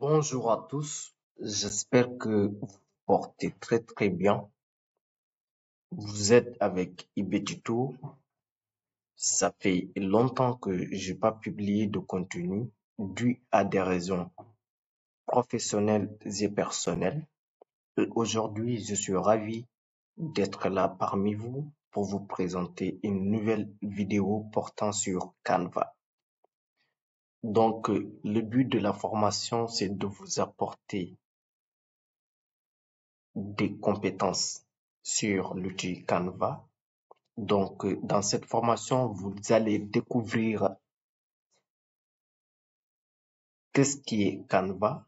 Bonjour à tous, j'espère que vous vous portez très bien. Vous êtes avec Ibetito. Ça fait longtemps que j'ai pas publié de contenu dû à des raisons professionnelles et personnelles. Et aujourd'hui, je suis ravi d'être là parmi vous pour vous présenter une nouvelle vidéo portant sur Canva. Donc, le but de la formation, c'est de vous apporter des compétences sur l'outil Canva. Donc, dans cette formation, vous allez découvrir qu'est-ce qui est Canva,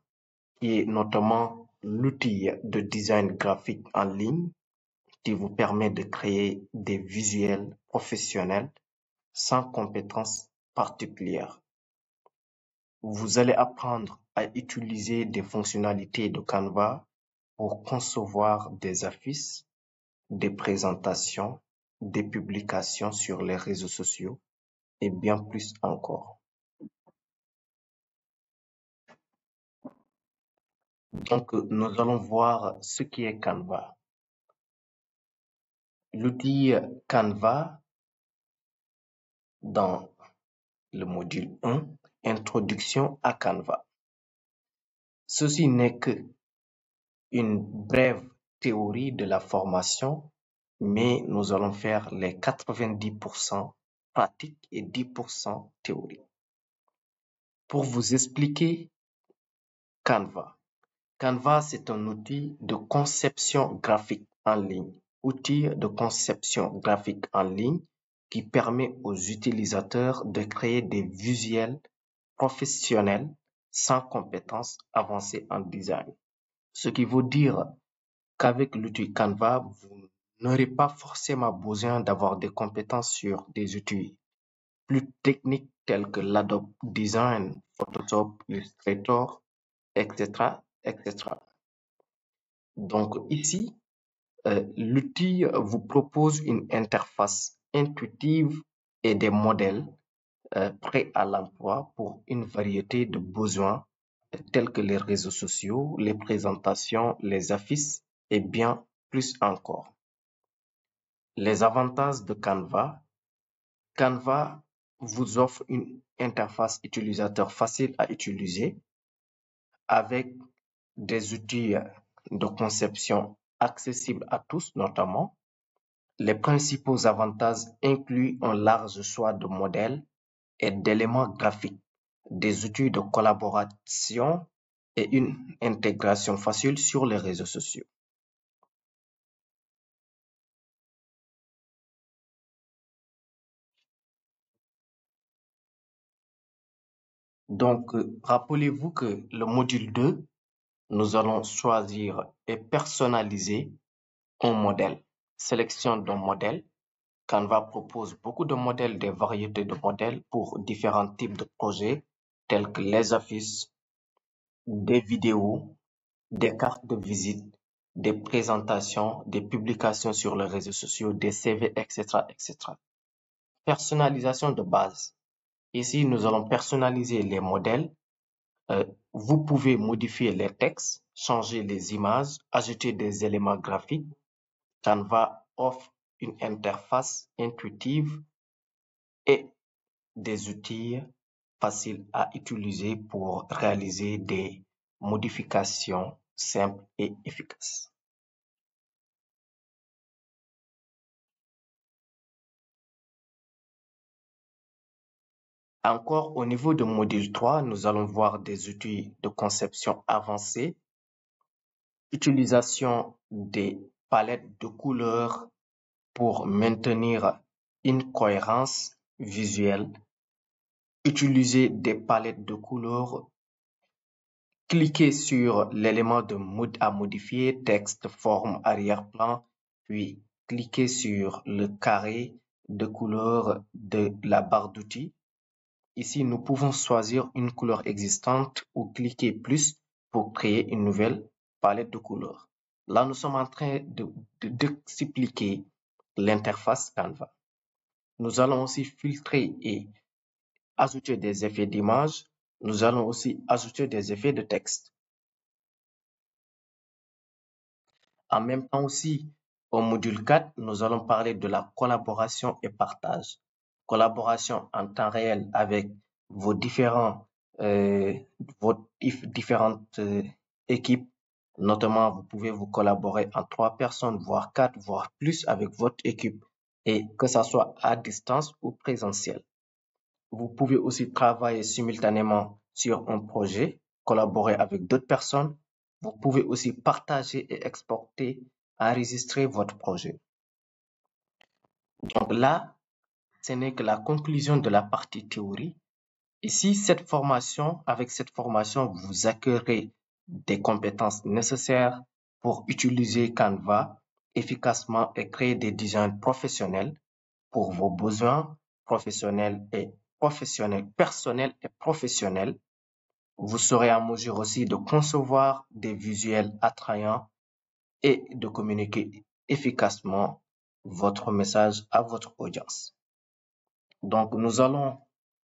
qui est notamment l'outil de design graphique en ligne qui vous permet de créer des visuels professionnels sans compétences particulières. Vous allez apprendre à utiliser des fonctionnalités de Canva pour concevoir des affiches, des présentations, des publications sur les réseaux sociaux et bien plus encore. Donc, nous allons voir ce qui est Canva. L'outil Canva, dans le module 1, Introduction à Canva. Ceci n'est que une brève théorie de la formation, mais nous allons faire les 90% pratique et 10% théorie. Pour vous expliquer Canva. Canva, c'est un outil de conception graphique en ligne. Outil de conception graphique en ligne qui permet aux utilisateurs de créer des visuels professionnels sans compétences avancées en design. Ce qui veut dire qu'avec l'outil Canva, vous n'aurez pas forcément besoin d'avoir des compétences sur des outils plus techniques tels que l'Adobe Design, Photoshop, Illustrator, etc., etc. Donc ici, l'outil vous propose une interface intuitive et des modèles prêts à l'emploi pour une variété de besoins tels que les réseaux sociaux, les présentations, les affiches et bien plus encore. Les avantages de Canva. Canva vous offre une interface utilisateur facile à utiliser avec des outils de conception accessibles à tous, notamment. Les principaux avantages incluent un large choix de modèles et d'éléments graphiques, des outils de collaboration et une intégration facile sur les réseaux sociaux. Donc, rappelez-vous que le module 2, nous allons choisir et personnaliser un modèle. Sélection d'un modèle. Canva propose beaucoup de modèles, des variétés de modèles pour différents types de projets tels que les affiches, des vidéos, des cartes de visite, des présentations, des publications sur les réseaux sociaux, des CV, etc., etc. Personnalisation de base. Ici, nous allons personnaliser les modèles. Vous pouvez modifier les textes, changer les images, ajouter des éléments graphiques. Canva offre une interface intuitive et des outils faciles à utiliser pour réaliser des modifications simples et efficaces. Encore au niveau de module 3, nous allons voir des outils de conception avancée, utilisation des palettes de couleurs pour maintenir une cohérence visuelle, utiliser des palettes de couleurs, cliquez sur l'élément de mode à modifier, texte, forme, arrière-plan, puis cliquez sur le carré de couleur de la barre d'outils. Ici, nous pouvons choisir une couleur existante ou cliquer plus pour créer une nouvelle palette de couleurs. Là, nous sommes en train d'expliquer l'interface Canva. Nous allons aussi filtrer et ajouter des effets d'image. Nous allons aussi ajouter des effets de texte. En même temps aussi, au module 4, nous allons parler de la collaboration et partage. Collaboration en temps réel avec vos euh, différentes équipes. Notamment, vous pouvez vous collaborer en 3 personnes, voire 4, voire plus avec votre équipe, et que ça soit à distance ou présentiel. Vous pouvez aussi travailler simultanément sur un projet, collaborer avec d'autres personnes. Vous pouvez aussi partager et exporter, enregistrer votre projet. Donc là, ce n'est que la conclusion de la partie théorie. Ici, avec cette formation, vous acquerrez des compétences nécessaires pour utiliser Canva efficacement et créer des designs professionnels pour vos besoins personnels et professionnels. Vous serez en mesure aussi de concevoir des visuels attrayants et de communiquer efficacement votre message à votre audience. Donc,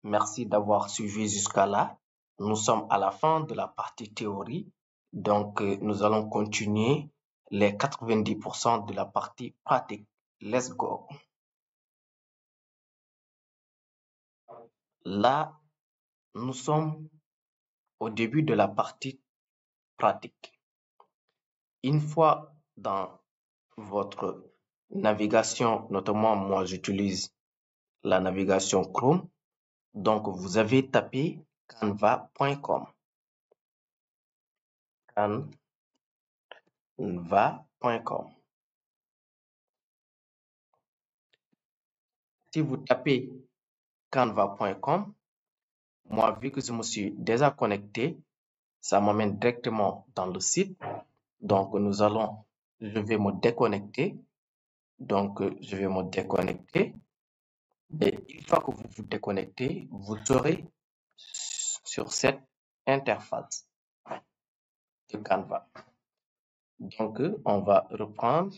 merci d'avoir suivi jusqu'à là. Nous sommes à la fin de la partie théorie. Donc, nous allons continuer les 90% de la partie pratique. Let's go. Là, nous sommes au début de la partie pratique. Une fois dans votre navigation, notamment moi j'utilise la navigation Chrome, donc vous avez tapé canva.com. Canva.com. Si vous tapez canva.com, moi vu que je me suis déjà connecté, ça m'amène directement dans le site. Donc je vais me déconnecter. Donc je vais me déconnecter. Et une fois que vous vous déconnectez, vous serez sur cette interface de Canva. Donc, on va reprendre.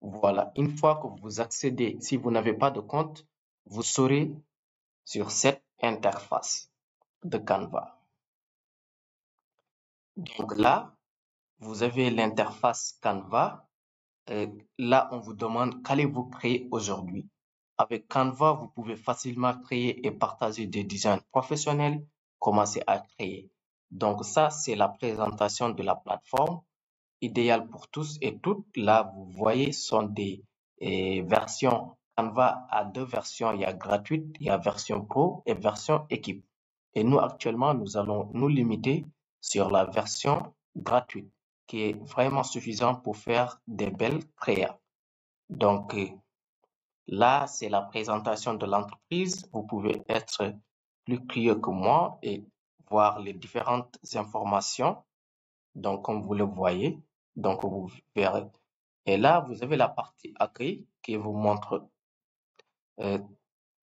Voilà, une fois que vous accédez, si vous n'avez pas de compte, vous serez sur cette interface de Canva. Donc là, vous avez l'interface Canva. Là, on vous demande qu'allez-vous créer aujourd'hui. Avec Canva, vous pouvez facilement créer et partager des designs professionnels. Commencer à créer. Donc ça, c'est la présentation de la plateforme idéale pour tous et toutes. Là, vous voyez, sont des versions. Canva a 2 versions. Il y a gratuite, il y a version pro et version équipe. Et nous, actuellement, nous allons nous limiter sur la version gratuite qui est vraiment suffisante pour faire des belles créas. Donc, là, c'est la présentation de l'entreprise. Vous pouvez être plus curieux que moi et voir les différentes informations. Donc, comme vous le voyez, donc vous verrez. Et là, vous avez la partie accueil qui vous montre euh,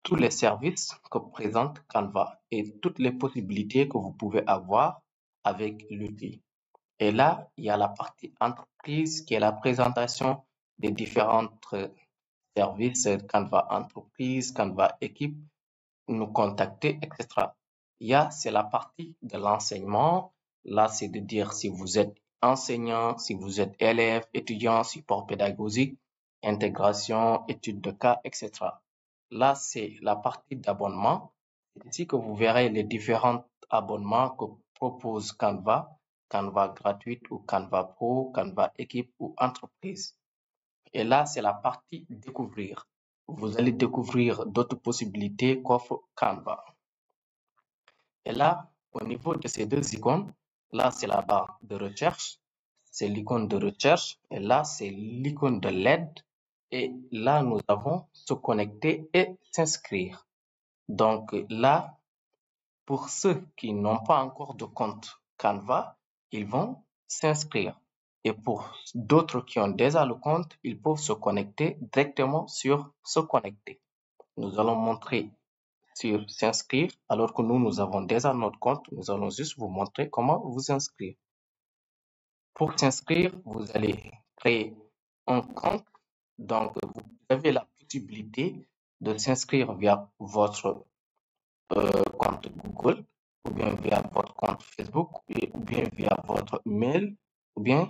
tous les services que présente Canva et toutes les possibilités que vous pouvez avoir avec l'outil. Et là, il y a la partie entreprise qui est la présentation des différentes services Canva entreprise, Canva équipe, nous contacter, etc. C'est la partie de l'enseignement. Là, c'est de dire si vous êtes enseignant, si vous êtes élève, étudiant, support pédagogique, intégration, études de cas, etc. Là, c'est la partie d'abonnement. C'est ici que vous verrez les différents abonnements que propose Canva, Canva gratuite ou Canva Pro, Canva équipe ou entreprise. Et là, c'est la partie découvrir. Vous allez découvrir d'autres possibilités qu'offre Canva. Et là, au niveau de ces 2 icônes, là, c'est la barre de recherche. C'est l'icône de recherche. Et là, c'est l'icône de l'aide. Et là, nous avons se connecter et s'inscrire. Donc là, pour ceux qui n'ont pas encore de compte Canva, ils vont s'inscrire. Et pour d'autres qui ont déjà le compte, ils peuvent se connecter directement sur se connecter. Nous allons montrer sur s'inscrire, alors que nous avons déjà notre compte. Nous allons juste vous montrer comment vous inscrire. Pour s'inscrire, vous allez créer un compte. Donc, vous avez la possibilité de s'inscrire via votre compte Google, ou bien via votre compte Facebook, ou bien via votre mail, ou bien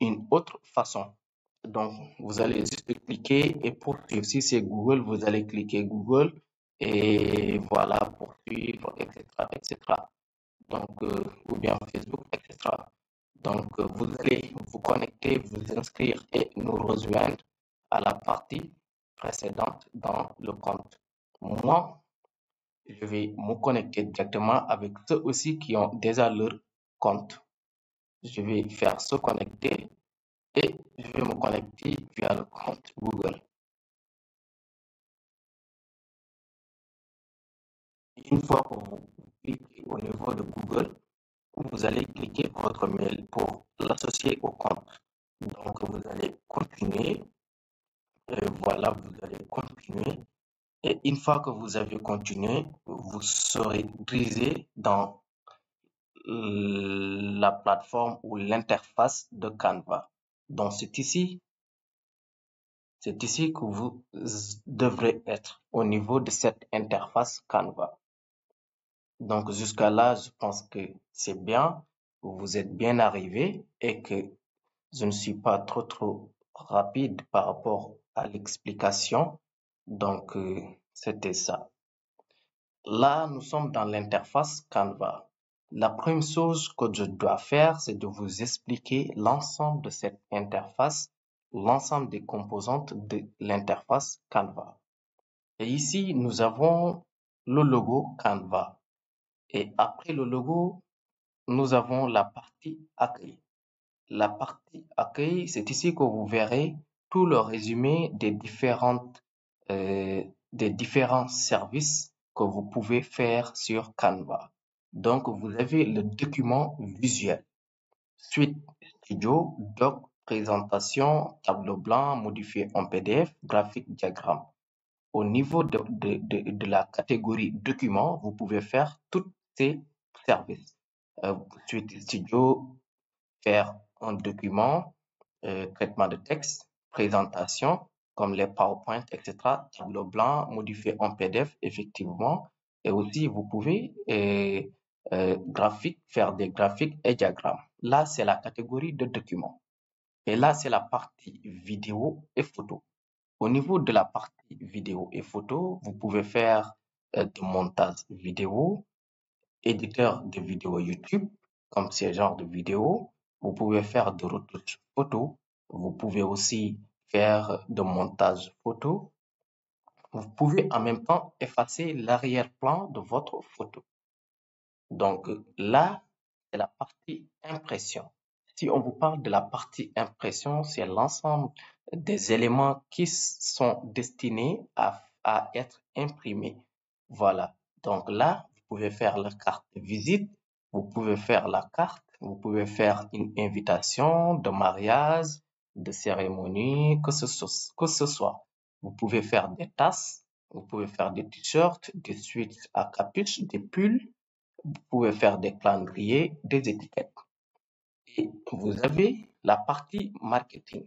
une autre façon. Donc, vous allez juste cliquer et poursuivre. Si c'est Google, vous allez cliquer Google et voilà, poursuivre, etc., etc. Donc, ou bien Facebook, etc. Donc, vous allez vous connecter, vous inscrire et nous rejoindre à la partie précédente dans le compte. Moi, je vais me connecter directement avec ceux aussi qui ont déjà leur compte. Je vais faire se connecter et je vais me connecter via le compte Google. Une fois que vous cliquez au niveau de Google, vous allez cliquer votre mail pour l'associer au compte. Donc, vous allez continuer. Voilà, vous allez continuer. Et une fois que vous avez continué, vous serez dirigé dans la plateforme ou l'interface de Canva. Donc, c'est ici que vous devrez être au niveau de cette interface Canva. Donc, jusqu'à là, je pense que c'est bien. Vous êtes bien arrivé et que je ne suis pas trop rapide par rapport à l'explication. Donc, c'était ça. Là, nous sommes dans l'interface Canva. La première chose que je dois faire, c'est de vous expliquer l'ensemble de cette interface, l'ensemble des composantes de l'interface Canva. Et ici, nous avons le logo Canva. Et après le logo, nous avons la partie accueil. La partie accueil, c'est ici que vous verrez tout le résumé des différents services que vous pouvez faire sur Canva. Donc, vous avez le document visuel, suite studio, doc, présentation, tableau blanc, modifié en PDF, graphique, diagramme. Au niveau de la catégorie document, vous pouvez faire tous ces services. Suite studio, faire un document, traitement de texte, présentation, comme les PowerPoint, etc., tableau blanc, modifié en PDF, effectivement. Et aussi, vous pouvez faire des graphiques et diagrammes. Là, c'est la catégorie de documents. Et là, c'est la partie vidéo et photo. Au niveau de la partie vidéo et photo, vous pouvez faire du montage vidéo, éditeur de vidéos YouTube, comme ce genre de vidéos. Vous pouvez faire de retouches photo. Vous pouvez aussi faire de montage photo. Vous pouvez en même temps effacer l'arrière-plan de votre photo. Donc là, c'est la partie impression. Si on vous parle de la partie impression, c'est l'ensemble des éléments qui sont destinés à être imprimés. Voilà. Donc là, vous pouvez faire la carte de visite, vous pouvez faire la carte, vous pouvez faire une invitation de mariage, de cérémonie, que ce soit. Vous pouvez faire des tasses, vous pouvez faire des t-shirts, des sweats à capuche, des pulls, vous pouvez faire des calendriers, des étiquettes. Et vous avez la partie marketing.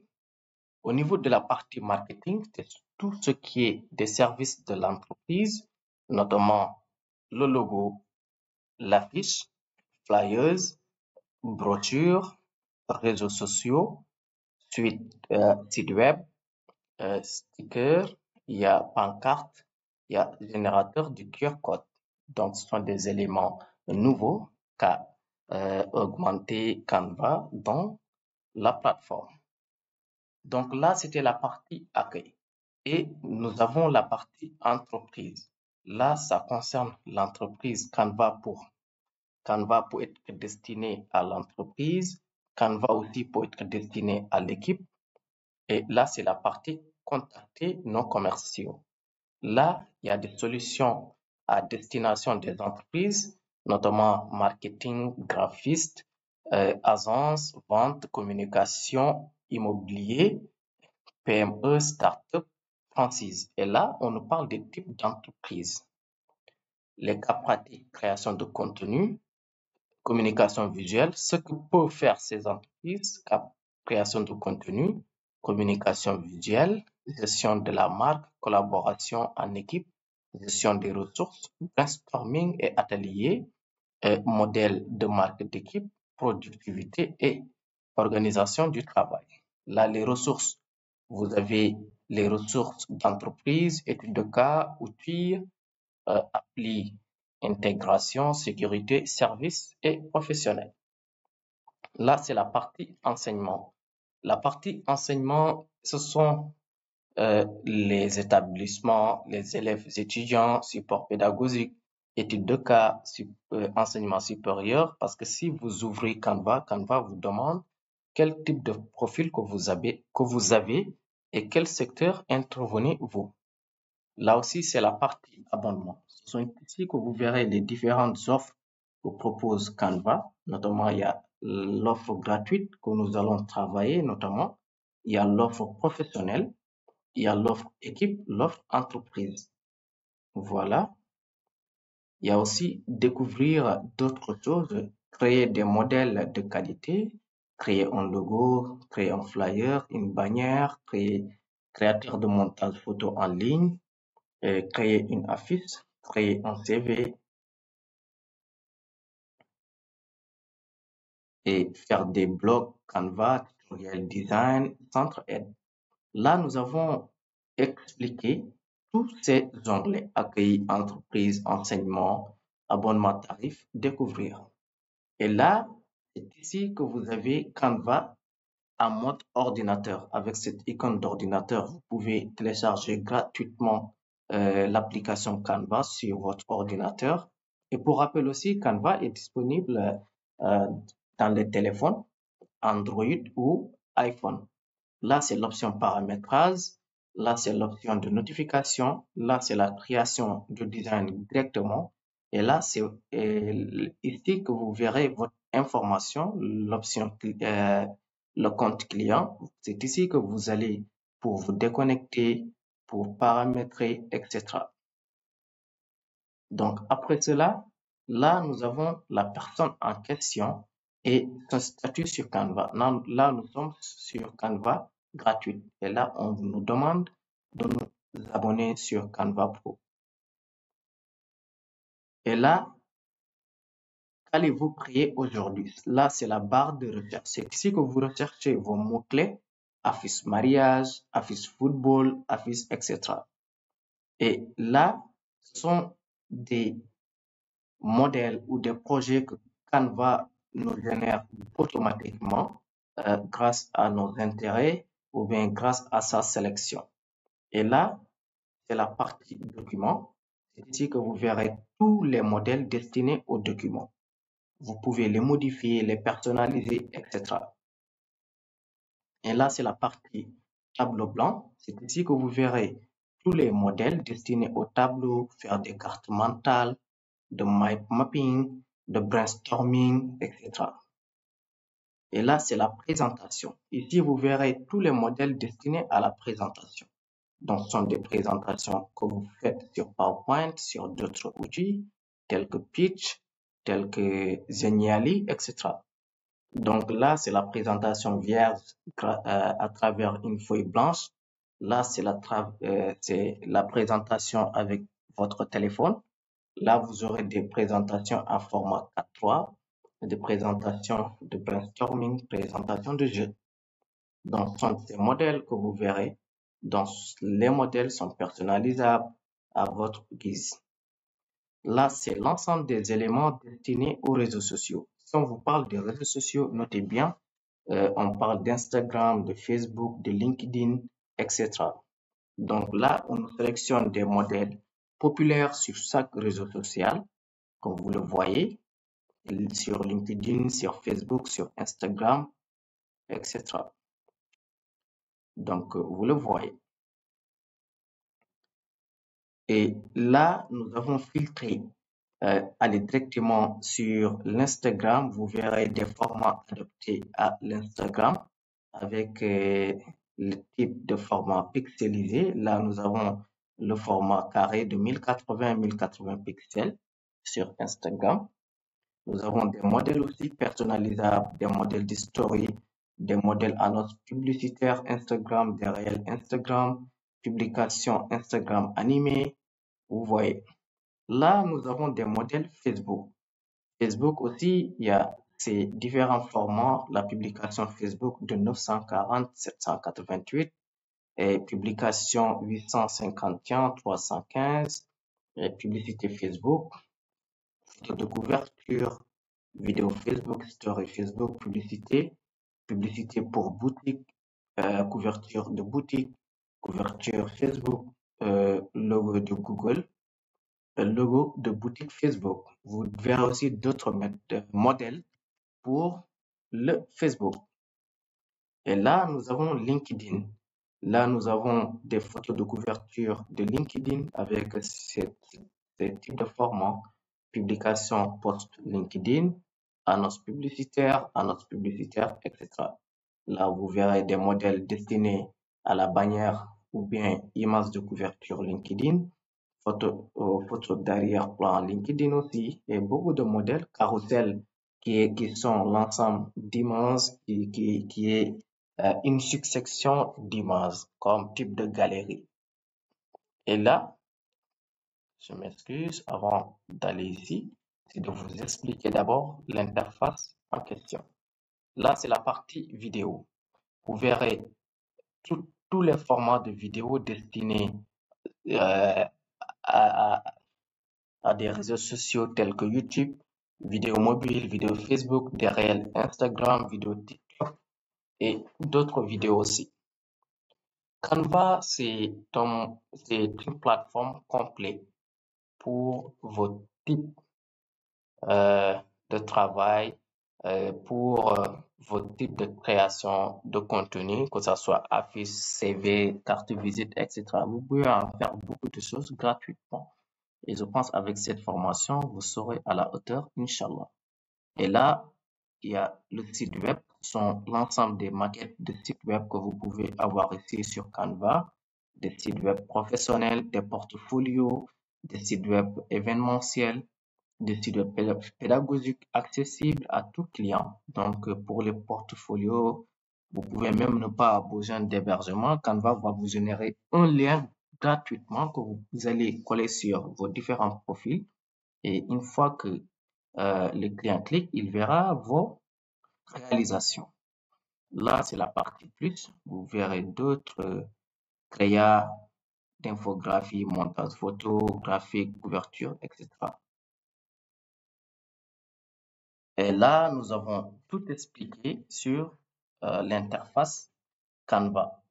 Au niveau de la partie marketing, c'est tout ce qui est des services de l'entreprise, notamment le logo, l'affiche, flyers, brochures, réseaux sociaux, site web, sticker, il y a pancarte, il y a générateur de QR code. Donc, ce sont des éléments nouveaux qu'a augmenté Canva dans la plateforme. Donc là, c'était la partie accueil. Et nous avons la partie entreprise. Là, ça concerne l'entreprise Canva pour être destiné à l'entreprise. Canva aussi pour être destiné à l'équipe. Et là, c'est la partie contacter nos commerciaux. Là, il y a des solutions à destination des entreprises, notamment marketing, graphiste, agence, vente, communication, immobilier, PME, start-up, franchise. Et là, on nous parle des types d'entreprises. Les cas pratiques, création de contenu, communication visuelle, ce que peuvent faire ces entreprises, création de contenu, communication visuelle, gestion de la marque, collaboration en équipe, gestion des ressources, brainstorming et atelier, modèle de marque d'équipe, productivité et organisation du travail. Là, les ressources, vous avez les ressources d'entreprise, études de cas, outils, appli, intégration, sécurité, services et professionnels. Là, c'est la partie enseignement. La partie enseignement, ce sont les établissements, les élèves étudiants, support pédagogique, études de cas, enseignement supérieur, parce que si vous ouvrez Canva, Canva vous demande quel type de profil que vous avez et quel secteur intervenez-vous. Là aussi, c'est la partie abonnement. Ce sont ici que vous verrez les différentes offres que propose Canva. Notamment, il y a l'offre gratuite que nous allons travailler, notamment. Il y a l'offre professionnelle, il y a l'offre équipe, l'offre entreprise. Voilà. Il y a aussi découvrir d'autres choses, créer des modèles de qualité, créer un logo, créer un flyer, une bannière, créateur de montage photo en ligne, créer une affiche, créer un CV et faire des blogs Canva, tutoriel design, centre aide. Là, nous avons expliqué tous ces onglets, accueil, entreprise, enseignement, abonnement tarif, découvrir. Et là, c'est ici que vous avez Canva en mode ordinateur. Avec cette icône d'ordinateur, vous pouvez télécharger gratuitement l'application Canva sur votre ordinateur. Et pour rappel aussi, Canva est disponible euh, dans les téléphones Android ou iPhone. Là, c'est l'option paramétrage. Là, c'est l'option de notification. Là, c'est la création de design directement. Et là, c'est ici que vous verrez votre information, l'option, le compte client. C'est ici que vous allez pour vous déconnecter, pour paramétrer, etc. Donc, après cela, là, nous avons la personne en question et son statut sur Canva. Là, nous sommes sur Canva gratuit. Et là, on nous demande de nous abonner sur Canva Pro. Et là, qu'allez-vous créer aujourd'hui? Là, c'est la barre de recherche. C'est ici que vous recherchez vos mots-clés, affiche mariage, affiche football, affiche, etc. Et là, ce sont des modèles ou des projets que Canva nous génère automatiquement grâce à nos intérêts ou bien grâce à sa sélection. Et là, c'est la partie document. C'est ici que vous verrez tous les modèles destinés aux documents. Vous pouvez les modifier, les personnaliser, etc. Et là, c'est la partie tableau blanc. C'est ici que vous verrez tous les modèles destinés au tableau, faire des cartes mentales, de mind mapping, de brainstorming, etc. Et là, c'est la présentation. Ici, vous verrez tous les modèles destinés à la présentation. Donc, ce sont des présentations que vous faites sur PowerPoint, sur d'autres outils, tels que Pitch, tels que Geniali, etc. Donc là, c'est la présentation vierge à travers une feuille blanche. Là, c'est la présentation avec votre téléphone. Là, vous aurez des présentations en format 4:3, des présentations de brainstorming, présentations de jeu. Donc, ce sont ces modèles que vous verrez. Donc, les modèles sont personnalisables à votre guise. Là, c'est l'ensemble des éléments destinés aux réseaux sociaux. Si on vous parle des réseaux sociaux, notez bien, on parle d'Instagram, de Facebook, de LinkedIn, etc. Donc là, on sélectionne des modèles populaires sur chaque réseau social, comme vous le voyez, sur LinkedIn, sur Facebook, sur Instagram, etc. Donc, vous le voyez. Et là, nous avons filtré. Allez directement sur l'Instagram, vous verrez des formats adaptés à l'Instagram avec le type de format pixelisé. Là, nous avons le format carré de 1080 pixels sur Instagram. Nous avons des modèles aussi personnalisables, des modèles de story, des modèles annonces publicitaires Instagram, des réels Instagram, publication Instagram animée. Vous voyez. Là, nous avons des modèles Facebook. Facebook aussi, il y a ces différents formats. La publication Facebook de 940-788 et publication 851-315 et publicité Facebook, photo de couverture, vidéo Facebook, story Facebook, publicité pour boutique, couverture de boutique, couverture Facebook, logo de Google, logo de boutique Facebook. Vous verrez aussi d'autres modèles pour le Facebook. Et là, nous avons LinkedIn. Là, nous avons des photos de couverture de LinkedIn avec ce type de format. Publication post LinkedIn, annonce publicitaire, etc. Là, vous verrez des modèles destinés à la bannière ou bien image de couverture LinkedIn, photo d'arrière-plan LinkedIn aussi, et beaucoup de modèles carousel qui sont l'ensemble d'images qui est une succession d'images comme type de galerie. Et là, je m'excuse, avant d'aller ici, c'est de vous expliquer d'abord l'interface en question. Là, c'est la partie vidéo. Vous verrez tous les formats de vidéo destinés à des réseaux sociaux tels que YouTube, vidéo mobile, vidéo Facebook, des réels Instagram, vidéo TikTok et d'autres vidéos aussi. Canva, c'est une plateforme complète pour vos types de travail, pour vos types de création de contenu, que ce soit affiche, CV, carte visite, etc. Vous pouvez en faire beaucoup de choses gratuitement. Et je pense avec cette formation, vous serez à la hauteur, Inch'Allah. Et là, il y a le site web, sont l'ensemble des maquettes de sites web que vous pouvez avoir ici sur Canva, des sites web professionnels, des portfolios, des sites web événementiels, des sites web pédagogiques accessibles à tout client. Donc, pour les portfolios, vous pouvez même ne pas avoir besoin d'hébergement. Canva va vous générer un lien gratuitement que vous allez coller sur vos différents profils. Et une fois que le client clique, il verra vos réalisations. Là, c'est la partie plus. Vous verrez d'autres créas d'infographie, montage photo, graphique, couverture, etc. Et là, nous avons tout expliqué sur l'interface Canva.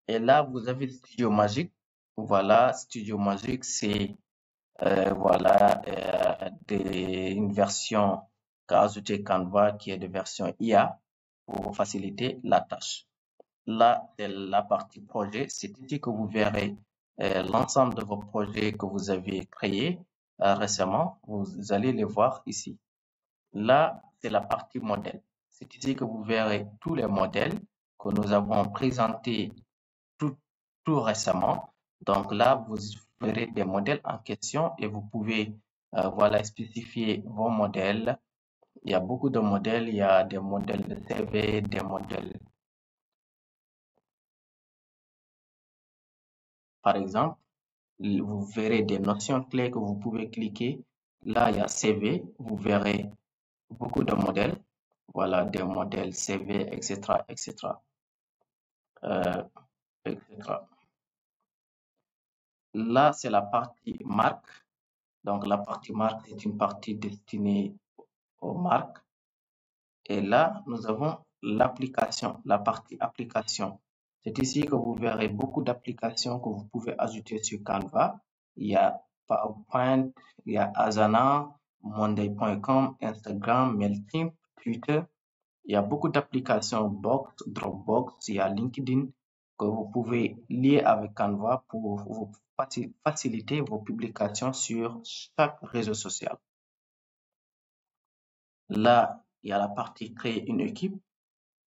Et là, vous avez Studio Magic. Voilà, Studio Magic, c'est voilà une version qu'a ajouté Canva qui est de version IA pour faciliter la tâche. Là, c'est la partie projet. C'est ici que vous verrez l'ensemble de vos projets que vous avez créés récemment. Vous allez les voir ici. Là, c'est la partie modèle. C'est ici que vous verrez tous les modèles que nous avons présentés tout récemment. Donc là, vous verrez des modèles en question et vous pouvez voilà, spécifier vos modèles. Il y a beaucoup de modèles. Il y a des modèles de CV, des modèles. Par exemple, vous verrez des notions clés que vous pouvez cliquer. Là, il y a CV. Vous verrez beaucoup de modèles. Voilà, des modèles CV, etc., etc., etc. Là, c'est la partie marque. Donc, la partie marque, c'est une partie destinée aux marques. Et là, nous avons l'application, la partie application. C'est ici que vous verrez beaucoup d'applications que vous pouvez ajouter sur Canva. Il y a PowerPoint, il y a Asana, Monday.com, Instagram, MailChimp, Twitter. Il y a beaucoup d'applications Box, Dropbox, il y a LinkedIn que vous pouvez lier avec Canva pour vous faciliter vos publications sur chaque réseau social. Là, il y a la partie créer une équipe.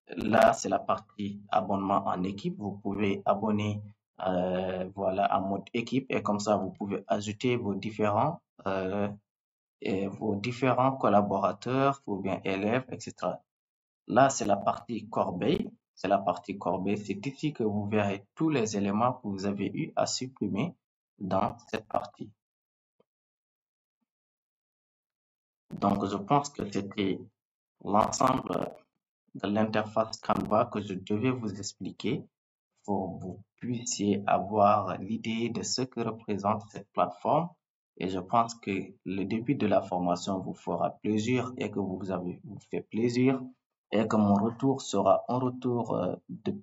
Là, c'est la partie abonnement en équipe. Vous pouvez abonner voilà, en mode équipe et comme ça, vous pouvez ajouter vos différents collaborateurs ou bien élèves, etc. Là, c'est la partie corbeille. c'est la partie corbeille. C'est ici que vous verrez tous les éléments que vous avez eu à supprimer dans cette partie. Donc, je pense que c'était l'ensemble de l'interface Canva que je devais vous expliquer pour que vous puissiez avoir l'idée de ce que représente cette plateforme. Et je pense que le début de la formation vous fera plaisir et que vous fait plaisir et que mon retour sera un retour de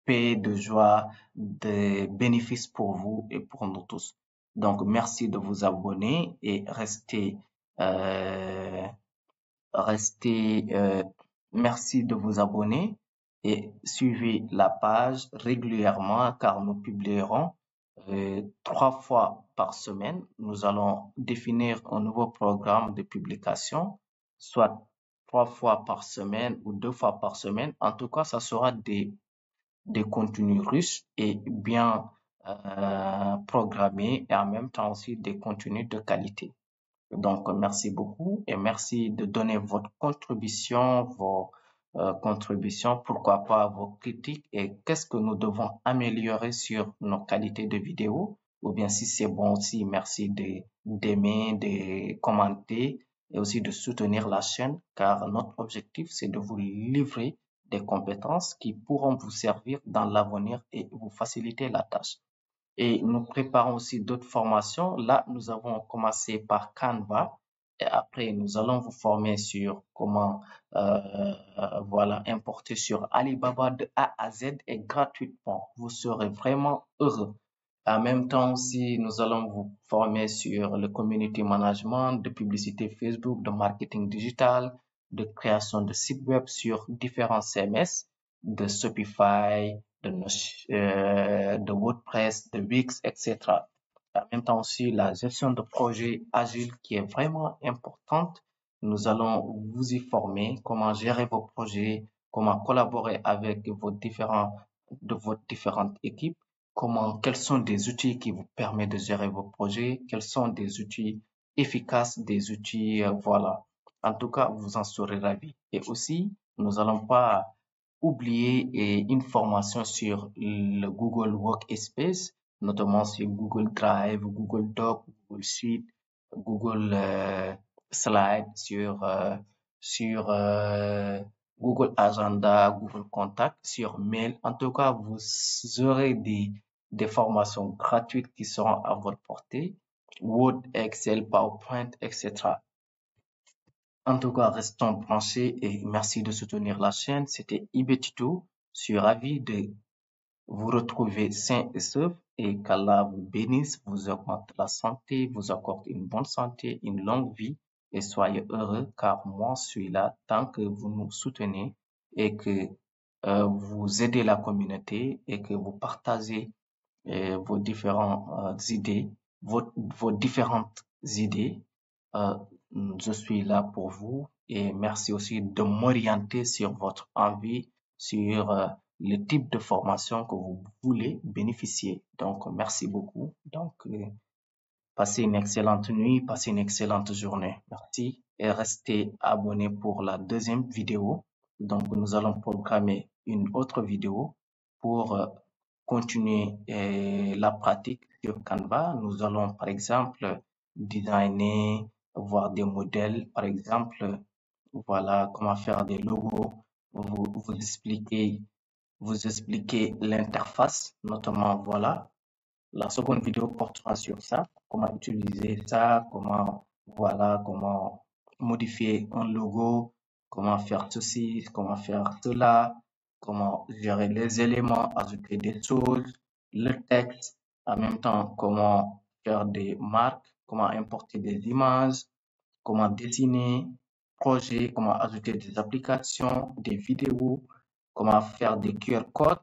paix, de joie, de bénéfices pour vous et pour nous tous. Donc, merci de vous abonner et euh, merci de vous abonner et suivez la page régulièrement car nous publierons 3 fois par semaine. Nous allons définir un nouveau programme de publication, soit 3 fois par semaine ou 2 fois par semaine. En tout cas, ça sera des contenus riches et bien programmés et en même temps aussi des contenus de qualité. Donc, merci beaucoup et merci de donner votre contribution, vos contributions, pourquoi pas vos critiques et qu'est-ce que nous devons améliorer sur nos qualités de vidéo. Ou bien si c'est bon aussi, merci d'aimer, de commenter et aussi de soutenir la chaîne car notre objectif, c'est de vous livrer des compétences qui pourront vous servir dans l'avenir et vous faciliter la tâche. Et nous préparons aussi d'autres formations. Là, nous avons commencé par Canva et après, nous allons vous former sur comment voilà, importer sur Alibaba de A à Z et gratuitement. Vous serez vraiment heureux. En même temps aussi, nous allons vous former sur le community management, de publicité Facebook, de marketing digital, de création de sites web sur différents CMS, de Shopify, de WordPress, de Wix, etc. En même temps aussi, la gestion de projets agiles qui est vraiment importante. Nous allons vous y former, comment gérer vos projets, comment collaborer avec votre différentes équipes, quels sont des outils qui vous permettent de gérer vos projets, quels sont des outils efficaces, des outils, voilà. En tout cas, vous en serez ravis. Et aussi, nous allons pas oublier une formation sur le Google Workspace, notamment sur Google Drive, Google Doc, Google Sheet, Google Slide, sur Google Agenda, Google Contact, sur mail. En tout cas, vous aurez des formations gratuites qui seront à votre portée, Word, Excel, PowerPoint, etc. En tout cas, restons branchés et merci de soutenir la chaîne. C'était Ibetito. Je suis ravi de vous retrouver sain et sauf et qu'Allah vous bénisse, vous augmente la santé, vous accorde une bonne santé, une longue vie et soyez heureux car moi je suis là tant que vous nous soutenez et que vous aidez la communauté et que vous partagez vos différentes idées, vos différentes idées. Euh, je suis là pour vous et merci aussi de m'orienter sur votre envie, sur le type de formation que vous voulez bénéficier. Donc, merci beaucoup. Donc, passez une excellente nuit, passez une excellente journée. Merci et restez abonnés pour la deuxième vidéo. Donc, nous allons programmer une autre vidéo pour continuer la pratique sur Canva. Nous allons, par exemple, designer, voir des modèles, par exemple, voilà, comment faire des logos, vous expliquer l'interface, notamment, voilà, la seconde vidéo portera sur ça, comment utiliser ça, comment modifier un logo, comment faire ceci, comment faire cela, comment gérer les éléments, ajouter des choses, le texte, en même temps, comment faire des marques, comment importer des images, comment dessiner, projet, comment ajouter des applications, des vidéos, comment faire des QR codes,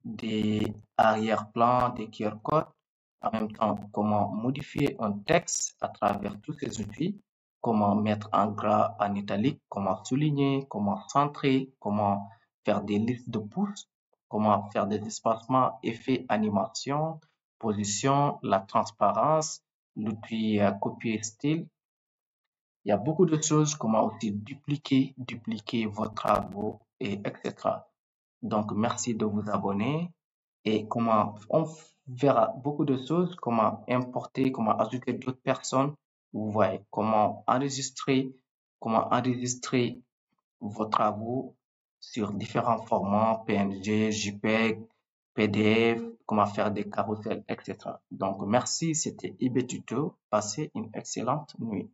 des arrière-plans, des QR codes, en même temps, comment modifier un texte à travers tous ces outils, comment mettre en gras, en italique, comment souligner, comment centrer, comment faire des listes de pouces, comment faire des espacements, effets, animation, position, la transparence, l'outil copier style. Il y a beaucoup de choses, comment aussi dupliquer vos travaux et etc. Donc, merci de vous abonner et comment on verra beaucoup de choses, comment importer, comment ajouter d'autres personnes. Vous voyez comment enregistrer vos travaux sur différents formats, PNG, JPEG, PDF, comment faire des carousels, etc. Donc, merci, c'était IB Tuto. Passez une excellente nuit.